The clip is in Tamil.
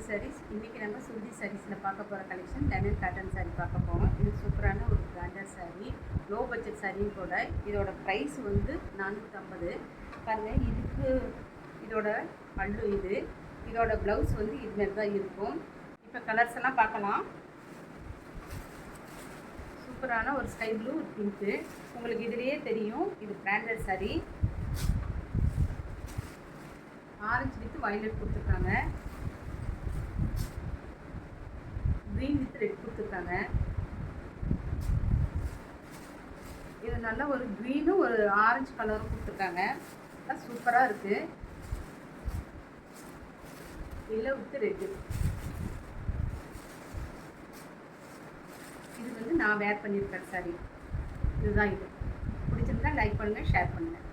sarees. இன்றைக்கி நம்ம சுருதி சாரீஸில் பார்க்க போகிற கலெக்ஷன் லெனின் காட்டன் சாரீ பார்க்க போகிறோம். இது சூப்பரான ஒரு பிராண்டட் சாரீ, லோ பட்ஜெட் சாரியும் கூட. இதோட ப்ரைஸ் வந்து 450. பாருங்கள், இதோட பல்லு இதோட ப்ளவுஸ் வந்து இதுமாரி தான் இருக்கும். இப்போ கலர்ஸ் எல்லாம் பார்க்கலாம். சூப்பரான ஒரு ஸ்கை ப்ளூ, ஒரு பிங்க்கு. உங்களுக்கு இதிலேயே தெரியும் இது branded sari. Orange with violet கொடுத்துருக்காங்க, க்ரீன் வித் ரெட் கொடுத்துருக்காங்க. இது நல்ல ஒரு க்ரீனும் ஒரு ஆரஞ்சு கலரும் கொடுத்துருக்காங்க. சூப்பராக இருக்குது. Yellow with red. இது வந்து நான் வேர் பண்ணியிருக்கேன் சாரி. இதுதான் இது. பிடிச்சிருந்தா லைக் பண்ணுங்கள், ஷேர் பண்ணுங்கள்.